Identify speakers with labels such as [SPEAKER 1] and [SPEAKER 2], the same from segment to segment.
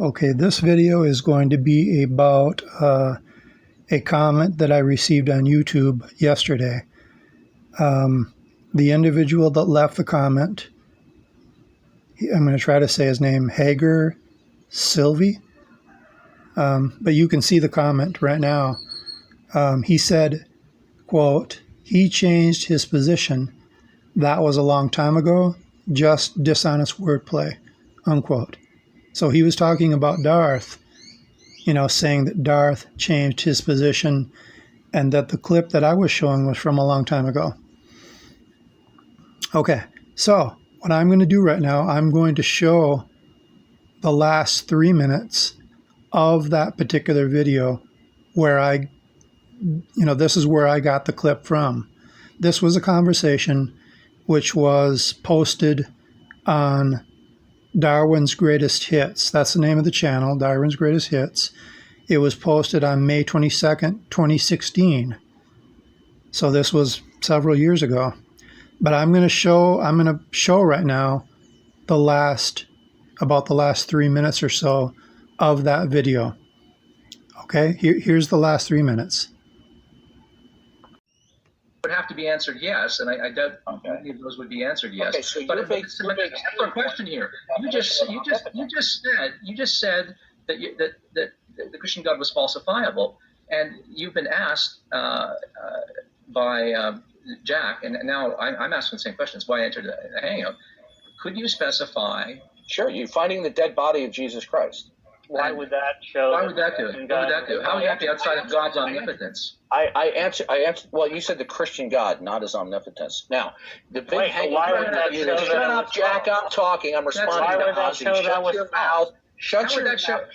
[SPEAKER 1] Okay, this video is going to be about a comment that I received on YouTube yesterday. The individual that left the comment, I'm going to try to say his name, Jeger Silve, but you can see the comment right now. He said, quote, "He changed his position. That was a long time ago. Just dishonest wordplay," unquote. So he was talking about Darth, saying that Darth changed his position and that the clip that I was showing was from a long time ago. Okay, so what I'm going to do right now, I'm going to show the last 3 minutes of that particular video where this is where I got the clip from. This was a conversation which was posted on Darwin's Greatest Hits. That's the name of the channel, Darwin's Greatest Hits. It was posted on May 22nd, 2016. So this was several years ago. But I'm going to show right now about the last 3 minutes or so of that video. Okay, here's the last 3 minutes.
[SPEAKER 2] Would have to be answered yes, and I doubt many of those would be answered yes.
[SPEAKER 3] Okay, so
[SPEAKER 2] but a simpler question here. You just said that the Christian God was falsifiable, and you've been asked by Jack, and now I'm asking the same question. That's why I entered the hangout. Could you specify?
[SPEAKER 3] Sure, you finding the dead body of Jesus Christ.
[SPEAKER 4] Why would that show?
[SPEAKER 2] Why would that do it? What would that do? How would that be outside of God's omnipotence?
[SPEAKER 3] I answered. Well, you said the Christian God, not his omnipotence. Now, the big
[SPEAKER 4] why would that show?
[SPEAKER 3] Shut up, Jack. I'm talking. I'm responding.
[SPEAKER 4] Why would that show that was false?
[SPEAKER 3] Shut your fact trap,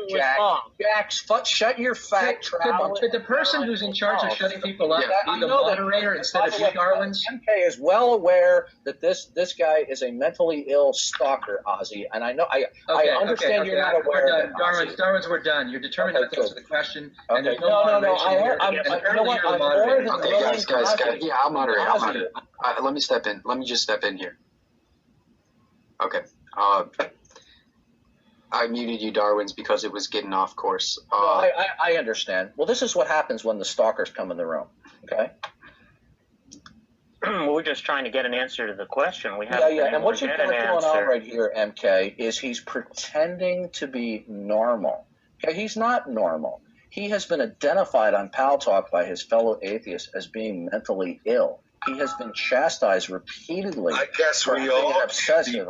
[SPEAKER 3] Jack. Shut your fact trap.
[SPEAKER 2] Could the person who's in charge of shutting people up be the moderator instead of you, Darwin's?
[SPEAKER 3] MK is well aware that this guy is a mentally ill stalker, Ozzy, and I know I understand you're not aware of that.
[SPEAKER 2] Darwin's, we're done. You're determined to answer the question, and there's
[SPEAKER 3] no.
[SPEAKER 2] I'm more than willing.
[SPEAKER 5] Okay, guys. Yeah, I'll moderate. Let me step in. Let me just step in here. Okay. I muted you, Darwin's, because it was getting off course.
[SPEAKER 3] I understand. Well, this is what happens when the stalkers come in the room, okay?
[SPEAKER 4] We're just trying to get an answer to the question. We have
[SPEAKER 3] and what you're going on right here, MK, is he's pretending to be normal. Okay, he's not normal. He has been identified on Pal Talk by his fellow atheists as being mentally ill. He has been chastised repeatedly.
[SPEAKER 6] I guess we all
[SPEAKER 3] obsessive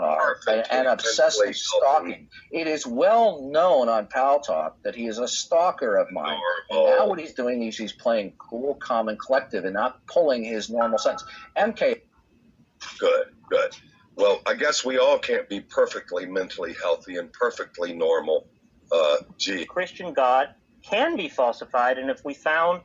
[SPEAKER 3] stalking. It is well known on Pal Talk that he is a stalker of mine. And now what he's doing is he's playing cool, calm, and collective and not pulling his normal sense. MK.
[SPEAKER 6] Good. Well, I guess we all can't be perfectly mentally healthy and perfectly normal.
[SPEAKER 4] Christian God can be falsified, and if we found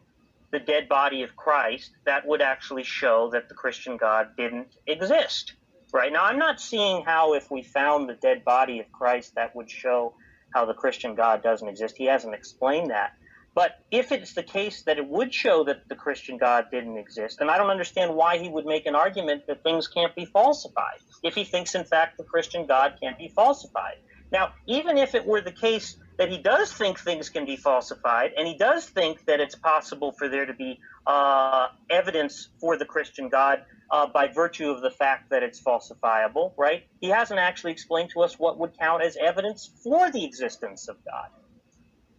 [SPEAKER 4] the dead body of Christ, that would actually show that the Christian God didn't exist. Right now, I'm not seeing how if we found the dead body of Christ, that would show how the Christian God doesn't exist. He hasn't explained that. But if it's the case that it would show that the Christian God didn't exist, then I don't understand why he would make an argument that things can't be falsified, if he thinks, in fact, the Christian God can't be falsified. Now, even if it were the case that he does think things can be falsified, and he does think that it's possible for there to be evidence for the Christian God by virtue of the fact that it's falsifiable, right? He hasn't actually explained to us what would count as evidence for the existence of God,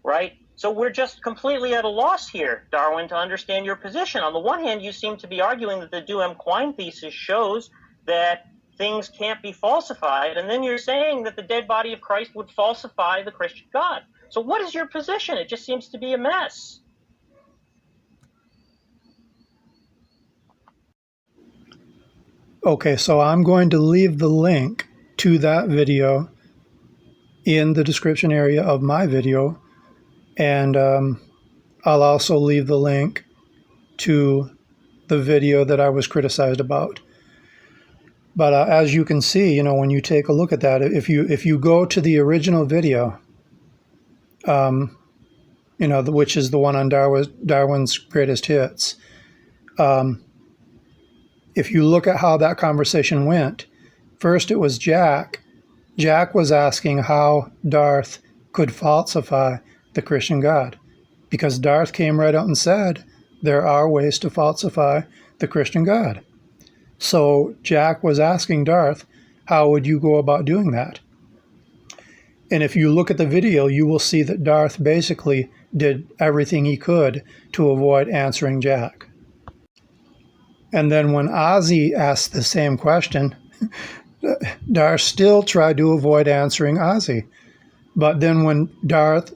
[SPEAKER 4] right? So we're just completely at a loss here, Darwin, to understand your position. On the one hand, you seem to be arguing that the 𝐾𝐚𝐤𝐞 thesis shows that things can't be falsified, and then you're saying that the dead body of Christ would falsify the Christian God. So what is your position? It just seems to be a mess.
[SPEAKER 1] Okay, so I'm going to leave the link to that video in the description area of my video, and I'll also leave the link to the video that I was criticized about. But as you can see, when you take a look at that, if you go to the original video, which is the one on Darwin's Greatest Hits, if you look at how that conversation went, first it was Jack Jack was asking how Darth could falsify the Christian God, because Darth came right out and said there are ways to falsify the Christian God. So Jack was asking Darth, how would you go about doing that? And if you look at the video, you will see that Darth basically did everything he could to avoid answering Jack. And then when 𝐾𝐚𝐤𝐲 asked the same question, Darth still tried to avoid answering 𝐾𝐚𝐤𝐲. But then when Darth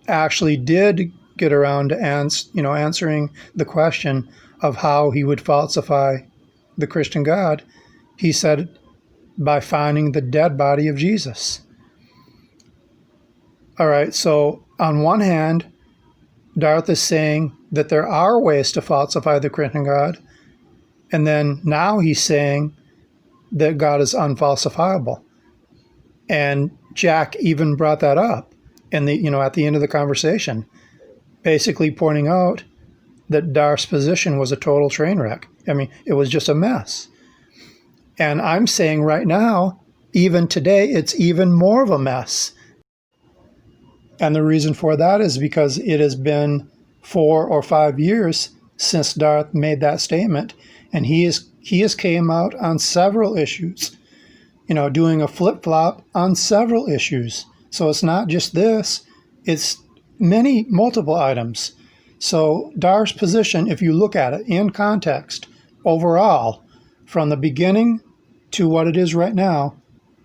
[SPEAKER 1] actually did get around to answering the question of how he would falsify the Christian God, he said by finding the dead body of Jesus. All right, so on one hand, Darth is saying that there are ways to falsify the Christian God, and then now he's saying that God is unfalsifiable. And Jack even brought that up at the end of the conversation, basically pointing out that Darth's position was a total train wreck. I mean, it was just a mess. And I'm saying right now, even today, it's even more of a mess. And the reason for that is because it has been 4 or 5 years since Darth made that statement, and he has came out on several issues, doing a flip-flop on several issues. So it's not just this, it's multiple items. So Darth's position, if you look at it in context, overall, from the beginning to what it is right now,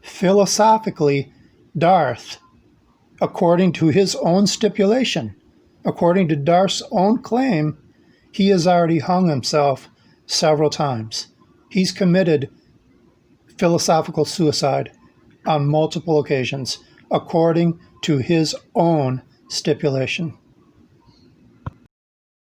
[SPEAKER 1] philosophically, Darth, according to his own stipulation, according to Darth's own claim, he has already hung himself several times. He's committed philosophical suicide on multiple occasions, according to his own stipulation.